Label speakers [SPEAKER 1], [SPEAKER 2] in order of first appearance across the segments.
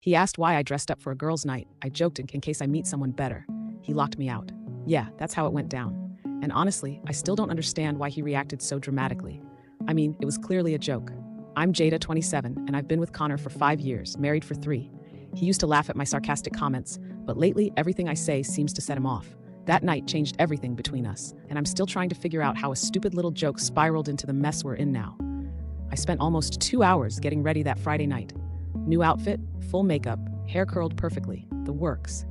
[SPEAKER 1] He asked why I dressed up for a girls' night. I joked in case I meet someone better. He locked me out. Yeah, that's how it went down. And honestly, I still don't understand why he reacted so dramatically. I mean, it was clearly a joke. I'm Jada, 27, and I've been with Connor for 5 years, married for 3. He used to laugh at my sarcastic comments, but lately everything I say seems to set him off. That night changed everything between us, and I'm still trying to figure out how a stupid little joke spiraled into the mess we're in now. I spent almost 2 hours getting ready that Friday night. New outfit, full makeup, hair curled perfectly, the works.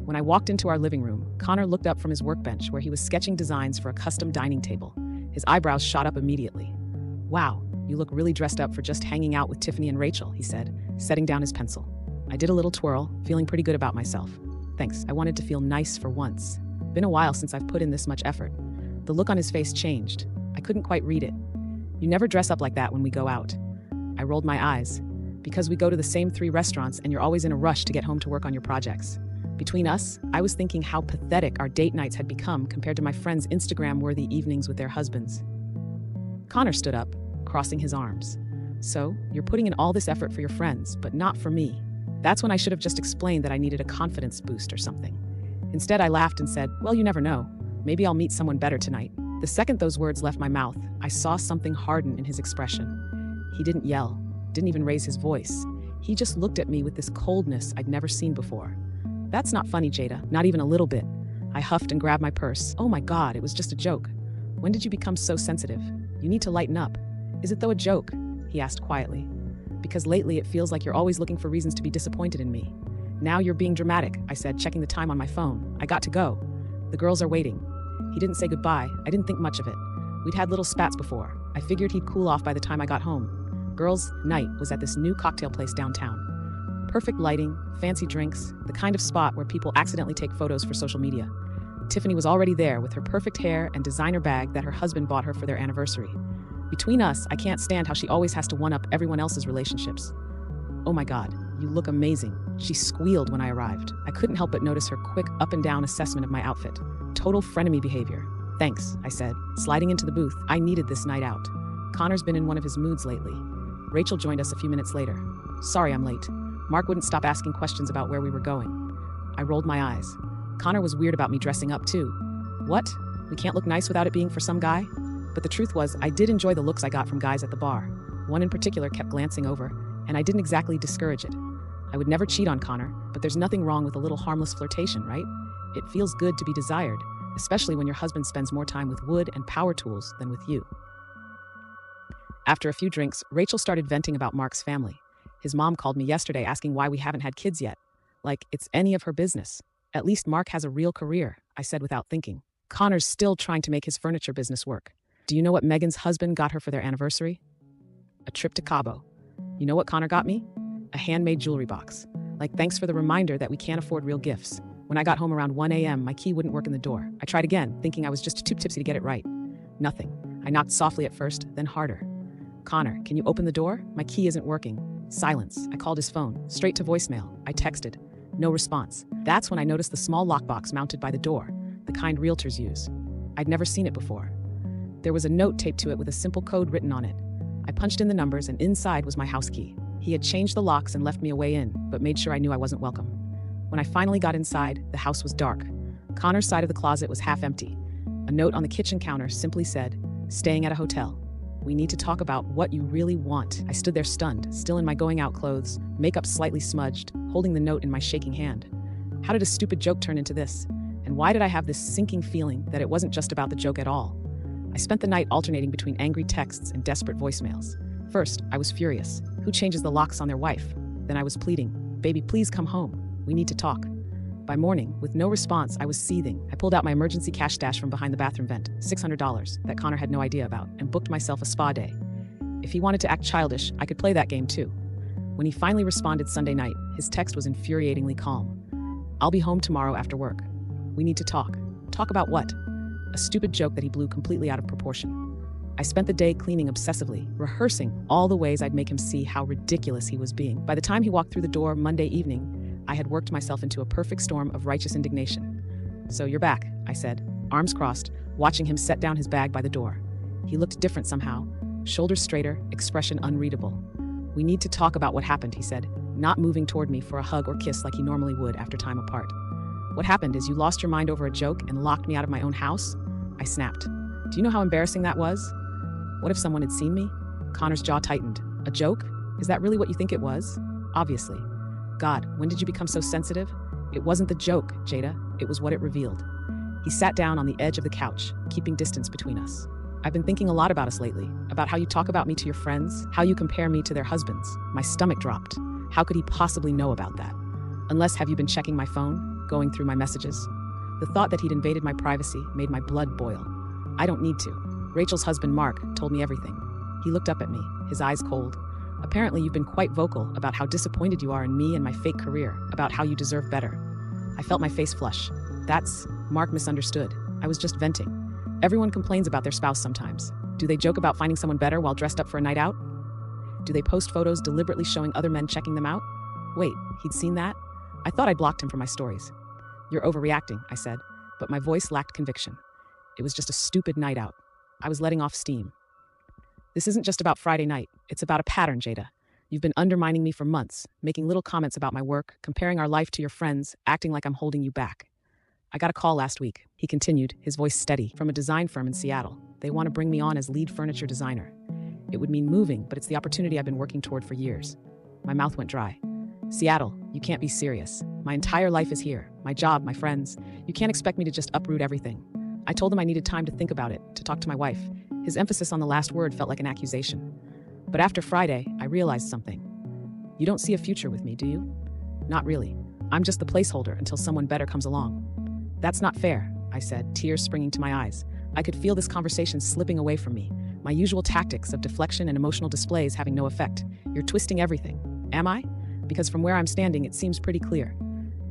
[SPEAKER 1] When I walked into our living room, Connor looked up from his workbench where he was sketching designs for a custom dining table. His eyebrows shot up immediately. Wow, you look really dressed up for just hanging out with Tiffany and Rachel, he said, setting down his pencil. I did a little twirl, feeling pretty good about myself. Thanks, I wanted to feel nice for once. Been a while since I've put in this much effort. The look on his face changed. I couldn't quite read it. You never dress up like that when we go out. I rolled my eyes. Because we go to the same 3 restaurants and you're always in a rush to get home to work on your projects. Between us, I was thinking how pathetic our date nights had become compared to my friends' Instagram-worthy evenings with their husbands. Connor stood up, crossing his arms. So, you're putting in all this effort for your friends, but not for me. That's when I should have just explained that I needed a confidence boost or something. Instead, I laughed and said, well, you never know. Maybe I'll meet someone better tonight. The second those words left my mouth, I saw something harden in his expression. He didn't yell, didn't even raise his voice. He just looked at me with this coldness I'd never seen before. That's not funny, Jada, not even a little bit. I huffed and grabbed my purse. Oh my God, it was just a joke. When did you become so sensitive? You need to lighten up. Is it though a joke? He asked quietly. Because lately it feels like you're always looking for reasons to be disappointed in me. Now you're being dramatic, I said, checking the time on my phone. I got to go. The girls are waiting. He didn't say goodbye. I didn't think much of it. We'd had little spats before. I figured he'd cool off by the time I got home. Girls' night was at this new cocktail place downtown. Perfect lighting, fancy drinks, the kind of spot where people accidentally take photos for social media. Tiffany was already there with her perfect hair and designer bag that her husband bought her for their anniversary. Between us, I can't stand how she always has to one-up everyone else's relationships. Oh my God, you look amazing. She squealed when I arrived. I couldn't help but notice her quick up and down assessment of my outfit. Total frenemy behavior. Thanks, I said, sliding into the booth. I needed this night out. Connor's been in one of his moods lately. Rachel joined us a few minutes later. Sorry I'm late. Mark wouldn't stop asking questions about where we were going. I rolled my eyes. Connor was weird about me dressing up too. What? We can't look nice without it being for some guy? But the truth was, I did enjoy the looks I got from guys at the bar. One in particular kept glancing over, and I didn't exactly discourage it. I would never cheat on Connor, but there's nothing wrong with a little harmless flirtation, right? It feels good to be desired, especially when your husband spends more time with wood and power tools than with you. After a few drinks, Rachel started venting about Mark's family. His mom called me yesterday asking why we haven't had kids yet. Like it's any of her business. At least Mark has a real career, I said without thinking. Connor's still trying to make his furniture business work. Do you know what Megan's husband got her for their anniversary? A trip to Cabo. You know what Connor got me? A handmade jewelry box. Like thanks for the reminder that we can't afford real gifts. When I got home around 1 a.m., my key wouldn't work in the door. I tried again, thinking I was just too tipsy to get it right. Nothing. I knocked softly at first, then harder. Connor, can you open the door? My key isn't working. Silence. I called his phone, straight to voicemail. I texted. No response. That's when I noticed the small lockbox mounted by the door, the kind realtors use. I'd never seen it before. There was a note taped to it with a simple code written on it. I punched in the numbers and inside was my house key. He had changed the locks and left me a way in, but made sure I knew I wasn't welcome. When I finally got inside, the house was dark. Connor's side of the closet was half empty. A note on the kitchen counter simply said, "Staying at a hotel. We need to talk about what you really want." I stood there stunned, still in my going out clothes, makeup slightly smudged, holding the note in my shaking hand. How did a stupid joke turn into this? And why did I have this sinking feeling that it wasn't just about the joke at all? I spent the night alternating between angry texts and desperate voicemails. First, I was furious. Who changes the locks on their wife? Then I was pleading, "Baby, please come home. We need to talk." By morning, with no response, I was seething. I pulled out my emergency cash stash from behind the bathroom vent, $600 that Connor had no idea about, and booked myself a spa day. If he wanted to act childish, I could play that game too. When he finally responded Sunday night, his text was infuriatingly calm. "I'll be home tomorrow after work. We need to talk." Talk about what? A stupid joke that he blew completely out of proportion. I spent the day cleaning obsessively, rehearsing all the ways I'd make him see how ridiculous he was being. By the time he walked through the door Monday evening, I had worked myself into a perfect storm of righteous indignation. "So you're back," I said, arms crossed, watching him set down his bag by the door. He looked different somehow, shoulders straighter, expression unreadable. "We need to talk about what happened," he said, not moving toward me for a hug or kiss like he normally would after time apart. What happened is you lost your mind over a joke and locked me out of my own house? I snapped. Do you know how embarrassing that was? What if someone had seen me? Connor's jaw tightened. A joke? Is that really what you think it was? Obviously. God, when did you become so sensitive? It wasn't the joke, Jada. It was what it revealed. He sat down on the edge of the couch, keeping distance between us. I've been thinking a lot about us lately, about how you talk about me to your friends, how you compare me to their husbands. My stomach dropped. How could he possibly know about that? Unless, have you been checking my phone, going through my messages? The thought that he'd invaded my privacy made my blood boil. I don't need to. Rachel's husband, Mark, told me everything. He looked up at me, his eyes cold. Apparently, you've been quite vocal about how disappointed you are in me and my fake career, about how you deserve better. I felt my face flush. Mark misunderstood. I was just venting. Everyone complains about their spouse sometimes. Do they joke about finding someone better while dressed up for a night out? Do they post photos deliberately showing other men checking them out? Wait, he'd seen that? I thought I'd blocked him from my stories. You're overreacting, I said, but my voice lacked conviction. It was just a stupid night out. I was letting off steam. This isn't just about Friday night. It's about a pattern, Jada. You've been undermining me for months, making little comments about my work, comparing our life to your friends, acting like I'm holding you back. I got a call last week, he continued, his voice steady, from a design firm in Seattle. They want to bring me on as lead furniture designer. It would mean moving, but it's the opportunity I've been working toward for years. My mouth went dry. Seattle, you can't be serious. My entire life is here. My job, my friends. You can't expect me to just uproot everything. I told him I needed time to think about it, to talk to my wife. His emphasis on the last word felt like an accusation. But after Friday, I realized something. You don't see a future with me, do you? Not really. I'm just the placeholder until someone better comes along. That's not fair, I said, tears springing to my eyes. I could feel this conversation slipping away from me, my usual tactics of deflection and emotional displays having no effect. You're twisting everything. Am I? Because from where I'm standing, it seems pretty clear.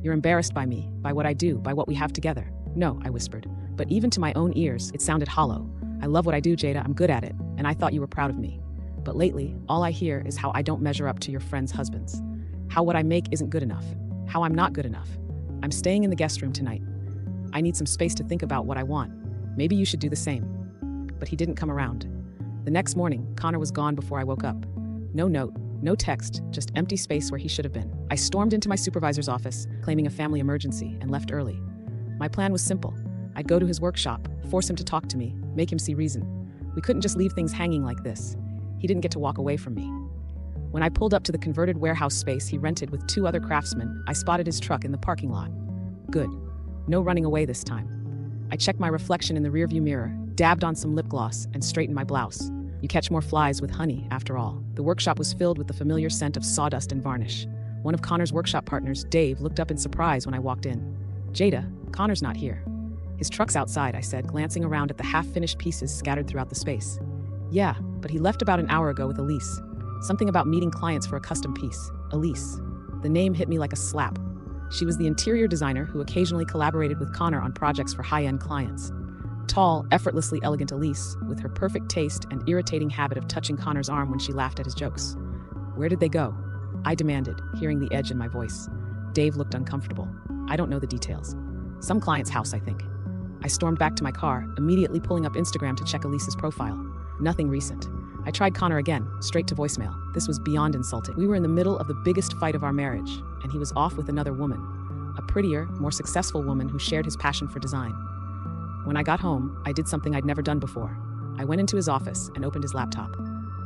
[SPEAKER 1] You're embarrassed by me, by what I do, by what we have together. No, I whispered. But even to my own ears, it sounded hollow. I love what I do, Jada. I'm good at it, and I thought you were proud of me. But lately, all I hear is how I don't measure up to your friends' husbands. How what I make isn't good enough. How I'm not good enough. I'm staying in the guest room tonight. I need some space to think about what I want. Maybe you should do the same. But he didn't come around. The next morning, Connor was gone before I woke up. No note, no text, just empty space where he should have been. I stormed into my supervisor's office, claiming a family emergency, and left early. My plan was simple. I'd go to his workshop, force him to talk to me, make him see reason. We couldn't just leave things hanging like this. He didn't get to walk away from me. When I pulled up to the converted warehouse space he rented with 2 other craftsmen, I spotted his truck in the parking lot. Good. No running away this time. I checked my reflection in the rearview mirror, dabbed on some lip gloss, and straightened my blouse. You catch more flies with honey, after all. The workshop was filled with the familiar scent of sawdust and varnish. One of Connor's workshop partners, Dave, looked up in surprise when I walked in. Jada, Connor's not here. His truck's outside, I said, glancing around at the half-finished pieces scattered throughout the space. Yeah, but he left about an hour ago with Elise. Something about meeting clients for a custom piece. Elise. The name hit me like a slap. She was the interior designer who occasionally collaborated with Connor on projects for high-end clients. Tall, effortlessly elegant Elise, with her perfect taste and irritating habit of touching Connor's arm when she laughed at his jokes. Where did they go? I demanded, hearing the edge in my voice. Dave looked uncomfortable. I don't know the details. Some client's house, I think. I stormed back to my car, immediately pulling up Instagram to check Elise's profile. Nothing recent. I tried Connor again, straight to voicemail. This was beyond insulting. We were in the middle of the biggest fight of our marriage, and he was off with another woman. A prettier, more successful woman who shared his passion for design. When I got home, I did something I'd never done before. I went into his office and opened his laptop.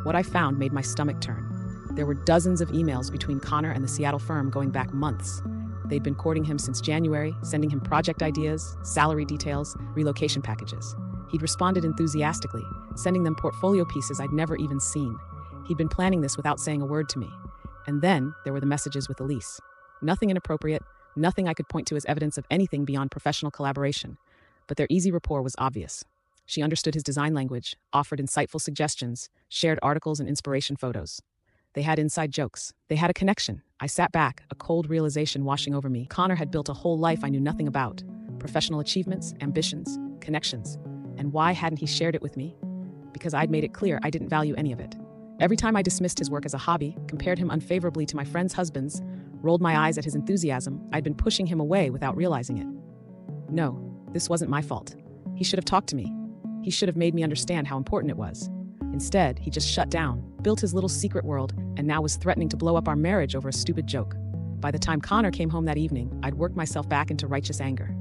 [SPEAKER 1] What I found made my stomach turn. There were dozens of emails between Connor and the Seattle firm going back months. They'd been courting him since January, sending him project ideas, salary details, relocation packages. He'd responded enthusiastically, sending them portfolio pieces I'd never even seen. He'd been planning this without saying a word to me. And then there were the messages with Elise. Nothing inappropriate, nothing I could point to as evidence of anything beyond professional collaboration. But their easy rapport was obvious. She understood his design language, offered insightful suggestions, shared articles and inspiration photos. They had inside jokes. They had a connection. I sat back, a cold realization washing over me. Connor had built a whole life I knew nothing about. Professional achievements, ambitions, connections. And why hadn't he shared it with me? Because I'd made it clear I didn't value any of it. Every time I dismissed his work as a hobby, compared him unfavorably to my friends' husbands, rolled my eyes at his enthusiasm, I'd been pushing him away without realizing it. No, this wasn't my fault. He should have talked to me. He should have made me understand how important it was. Instead, he just shut down, built his little secret world, and now was threatening to blow up our marriage over a stupid joke. By the time Connor came home that evening, I'd worked myself back into righteous anger.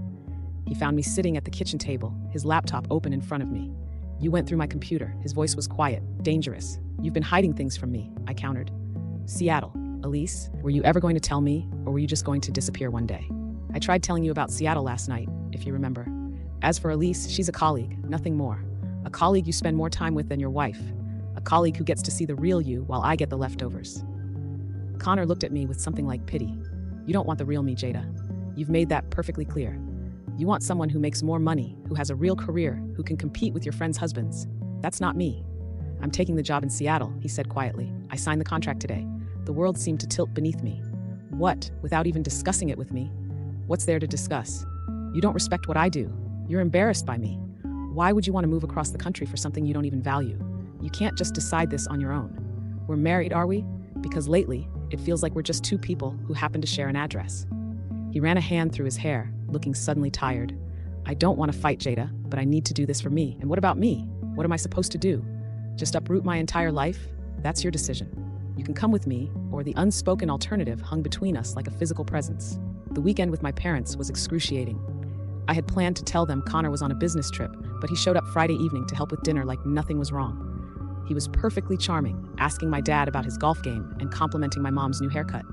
[SPEAKER 1] He found me sitting at the kitchen table, his laptop open in front of me. "You went through my computer." His voice was quiet, dangerous. "You've been hiding things from me," I countered. "Seattle. Elise, were you ever going to tell me, or were you just going to disappear one day? I tried telling you about Seattle last night, if you remember. As for Elise, she's a colleague, nothing more. A colleague you spend more time with than your wife. A colleague who gets to see the real you while I get the leftovers." Connor looked at me with something like pity. "You don't want the real me, Jada. You've made that perfectly clear. You want someone who makes more money, who has a real career, who can compete with your friends' husbands. That's not me. I'm taking the job in Seattle," he said quietly. "I signed the contract today." The world seemed to tilt beneath me. "What? Without even discussing it with me? What's there to discuss? You don't respect what I do. You're embarrassed by me. Why would you want to move across the country for something you don't even value? You can't just decide this on your own. We're married, are we? Because lately, it feels like we're just two people who happen to share an address." He ran a hand through his hair, looking suddenly tired. "I don't want to fight, Jada, but I need to do this for me. And what about me? What am I supposed to do? Just uproot my entire life? That's your decision. You can come with me," or the unspoken alternative hung between us like a physical presence. The weekend with my parents was excruciating. I had planned to tell them Connor was on a business trip, but he showed up Friday evening to help with dinner like nothing was wrong. He was perfectly charming, asking my dad about his golf game and complimenting my mom's new haircut.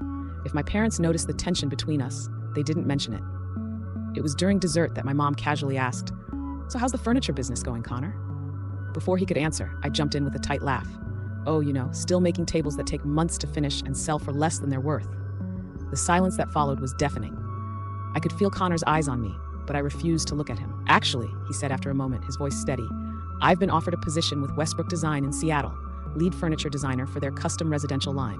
[SPEAKER 1] If my parents noticed the tension between us, they didn't mention it. It was during dessert that my mom casually asked, "So how's the furniture business going, Connor?" Before he could answer, I jumped in with a tight laugh. "Oh, still making tables that take months to finish and sell for less than they're worth." The silence that followed was deafening. I could feel Connor's eyes on me, but I refused to look at him. "Actually," he said after a moment, his voice steady, "I've been offered a position with Westbrook Design in Seattle, lead furniture designer for their custom residential line."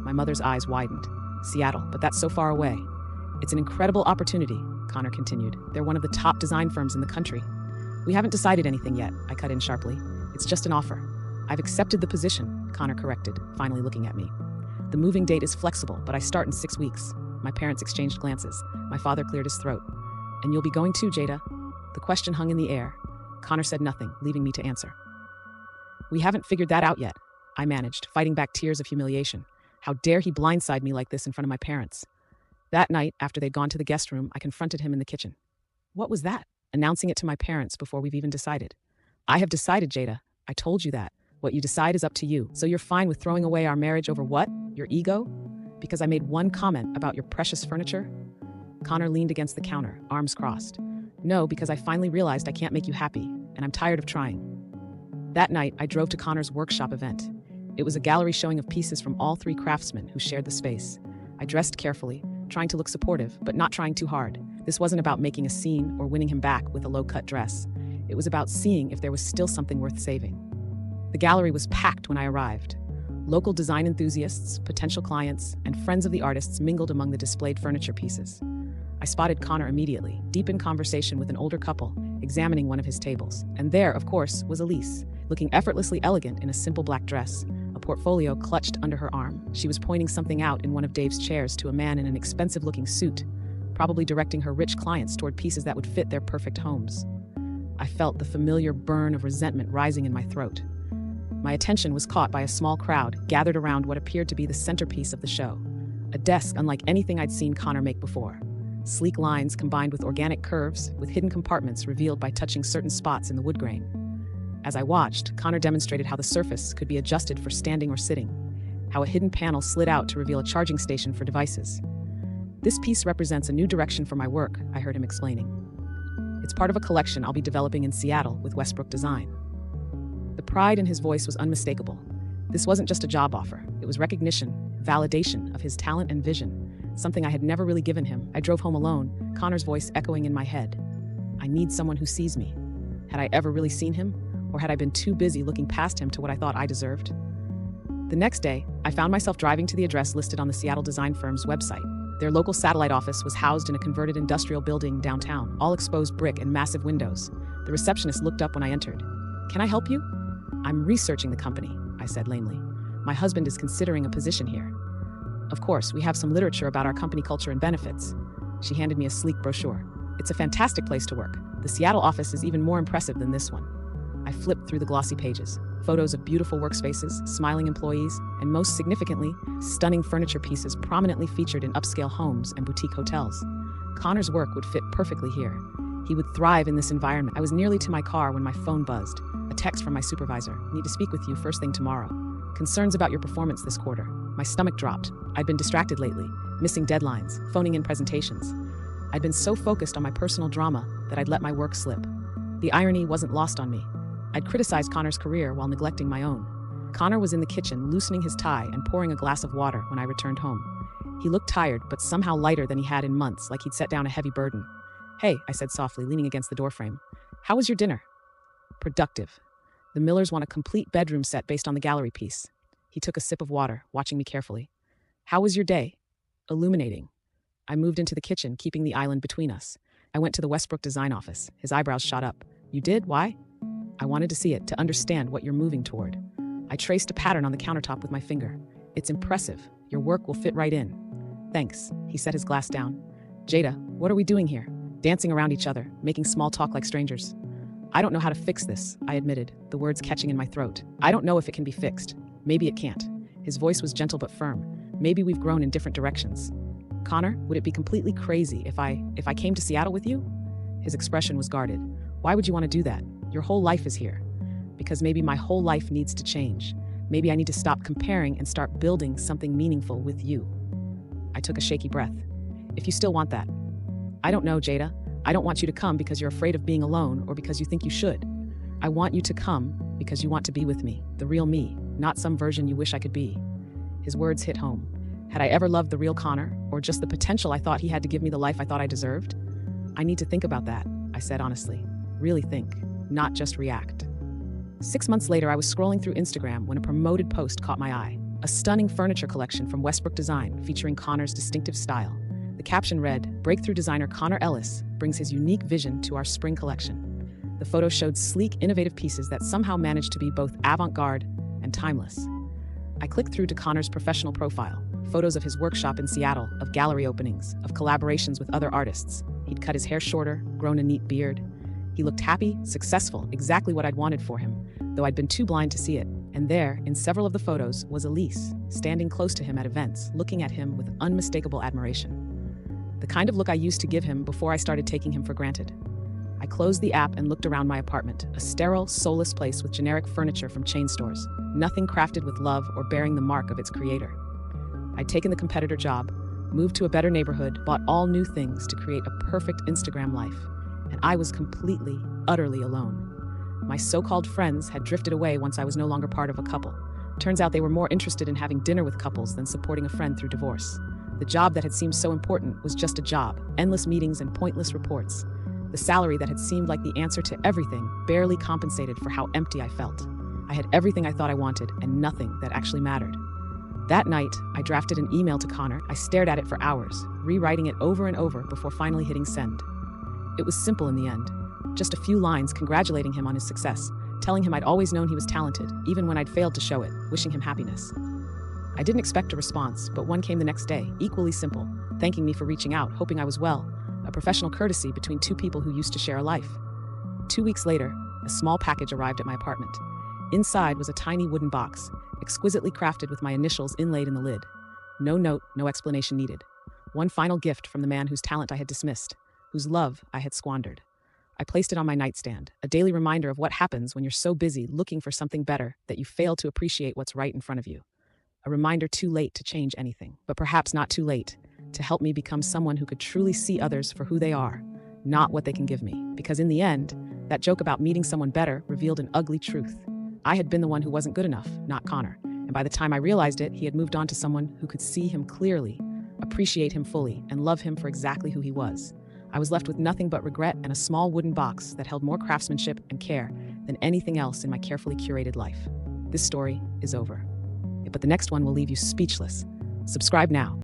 [SPEAKER 1] My mother's eyes widened. "Seattle, but that's so far away." "It's an incredible opportunity," Connor continued. "They're one of the top design firms in the country." "We haven't decided anything yet," I cut in sharply. "It's just an offer." "I've accepted the position," Connor corrected, finally looking at me. "The moving date is flexible, but I start in 6 weeks." My parents exchanged glances. My father cleared his throat. "And you'll be going too, Jada?" The question hung in the air. Connor said nothing, leaving me to answer. "We haven't figured that out yet," I managed, fighting back tears of humiliation. How dare he blindside me like this in front of my parents? That night, after they'd gone to the guest room, I confronted him in the kitchen. "What was that?" Announcing it to my parents before we've even decided. "I have decided, Jada. I told you that. What you decide is up to you. So you're fine with throwing away our marriage over what? Your ego? Because I made one comment about your precious furniture?" Connor leaned against the counter, arms crossed. "No, because I finally realized I can't make you happy, and I'm tired of trying." That night, I drove to Connor's workshop event. It was a gallery showing of pieces from all 3 craftsmen who shared the space. I dressed carefully, trying to look supportive, but not trying too hard. This wasn't about making a scene or winning him back with a low-cut dress. It was about seeing if there was still something worth saving. The gallery was packed when I arrived. Local design enthusiasts, potential clients, and friends of the artists mingled among the displayed furniture pieces. I spotted Connor immediately, deep in conversation with an older couple, examining one of his tables. And there, of course, was Elise, looking effortlessly elegant in a simple black dress, a portfolio clutched under her arm. She was pointing something out in one of Dave's chairs to a man in an expensive-looking suit, probably directing her rich clients toward pieces that would fit their perfect homes. I felt the familiar burn of resentment rising in my throat. My attention was caught by a small crowd gathered around what appeared to be the centerpiece of the show, a desk unlike anything I'd seen Connor make before. Sleek lines combined with organic curves, with hidden compartments revealed by touching certain spots in the wood grain. As I watched, Connor demonstrated how the surface could be adjusted for standing or sitting, how a hidden panel slid out to reveal a charging station for devices. "This piece represents a new direction for my work," I heard him explaining. "It's part of a collection I'll be developing in Seattle with Westbrook Design." The pride in his voice was unmistakable. This wasn't just a job offer. It was recognition, validation of his talent and vision, something I had never really given him. I drove home alone, Connor's voice echoing in my head. I need someone who sees me. Had I ever really seen him? Or had I been too busy looking past him to what I thought I deserved? The next day, I found myself driving to the address listed on the Seattle design firm's website. Their local satellite office was housed in a converted industrial building downtown, all exposed brick and massive windows. The receptionist looked up when I entered. "Can I help you?" "I'm researching the company," I said lamely. "My husband is considering a position here. Of course, we have some literature about our company culture and benefits." She handed me a sleek brochure. "It's a fantastic place to work. The Seattle office is even more impressive than this one." I flipped through the glossy pages. Photos of beautiful workspaces, smiling employees, and most significantly, stunning furniture pieces prominently featured in upscale homes and boutique hotels. Connor's work would fit perfectly here. He would thrive in this environment. I was nearly to my car when my phone buzzed. A text from my supervisor. Need to speak with you first thing tomorrow. Concerns about your performance this quarter. My stomach dropped. I'd been distracted lately, missing deadlines, phoning in presentations. I'd been so focused on my personal drama that I'd let my work slip. The irony wasn't lost on me. I'd criticized Connor's career while neglecting my own. Connor was in the kitchen, loosening his tie and pouring a glass of water when I returned home. He looked tired, but somehow lighter than he had in months, like he'd set down a heavy burden. Hey, I said softly, leaning against the doorframe. How was your dinner? Productive. The Millers want a complete bedroom set based on the gallery piece. He took a sip of water, watching me carefully. How was your day? Illuminating. I moved into the kitchen, keeping the island between us. I went to the Westbrook design office. His eyebrows shot up. You did? Why? I wanted to see it, to understand what you're moving toward. I traced a pattern on the countertop with my finger. It's impressive. Your work will fit right in. Thanks. He set his glass down. Jada, what are we doing here? Dancing around each other, making small talk like strangers. I don't know how to fix this, I admitted, the words catching in my throat. I don't know if it can be fixed. Maybe it can't. His voice was gentle but firm. Maybe we've grown in different directions. Connor, would it be completely crazy if I came to Seattle with you? His expression was guarded. Why would you want to do that? Your whole life is here. Because maybe my whole life needs to change. Maybe I need to stop comparing and start building something meaningful with you. I took a shaky breath. If you still want that. I don't know, Jada. I don't want you to come because you're afraid of being alone or because you think you should. I want you to come because you want to be with me, the real me, not some version you wish I could be. His words hit home. Had I ever loved the real Connor, or just the potential I thought he had to give me the life I thought I deserved? I need to think about that, I said honestly. Really think, not just react. 6 months later, I was scrolling through Instagram when a promoted post caught my eye. A stunning furniture collection from Westbrook Design featuring Connor's distinctive style. The caption read, "Breakthrough designer Connor Ellis brings his unique vision to our spring collection." The photo showed sleek, innovative pieces that somehow managed to be both avant-garde and timeless. I clicked through to Connor's professional profile, photos of his workshop in Seattle, of gallery openings, of collaborations with other artists. He'd cut his hair shorter, grown a neat beard. He looked happy, successful, exactly what I'd wanted for him, though I'd been too blind to see it. And there, in several of the photos, was Elise, standing close to him at events, looking at him with unmistakable admiration. The kind of look I used to give him before I started taking him for granted. I closed the app and looked around my apartment, a sterile, soulless place with generic furniture from chain stores, nothing crafted with love or bearing the mark of its creator. I'd taken the competitor job, moved to a better neighborhood, bought all new things to create a perfect Instagram life, and I was completely, utterly alone. My so-called friends had drifted away once I was no longer part of a couple. Turns out they were more interested in having dinner with couples than supporting a friend through divorce. The job that had seemed so important was just a job, endless meetings and pointless reports. The salary that had seemed like the answer to everything barely compensated for how empty I felt. I had everything I thought I wanted and nothing that actually mattered. That night, I drafted an email to Connor. I stared at it for hours, rewriting it over and over before finally hitting send. It was simple in the end. Just a few lines congratulating him on his success, telling him I'd always known he was talented, even when I'd failed to show it, wishing him happiness. I didn't expect a response, but one came the next day, equally simple, thanking me for reaching out, hoping I was well, a professional courtesy between two people who used to share a life. 2 weeks later, a small package arrived at my apartment. Inside was a tiny wooden box, exquisitely crafted with my initials inlaid in the lid. No note, no explanation needed. One final gift from the man whose talent I had dismissed, whose love I had squandered. I placed it on my nightstand, a daily reminder of what happens when you're so busy looking for something better that you fail to appreciate what's right in front of you. A reminder too late to change anything, but perhaps not too late to help me become someone who could truly see others for who they are, not what they can give me. Because in the end, that joke about meeting someone better revealed an ugly truth. I had been the one who wasn't good enough, not Connor. And by the time I realized it, he had moved on to someone who could see him clearly, appreciate him fully, and love him for exactly who he was. I was left with nothing but regret and a small wooden box that held more craftsmanship and care than anything else in my carefully curated life. This story is over. But the next one will leave you speechless. Subscribe now.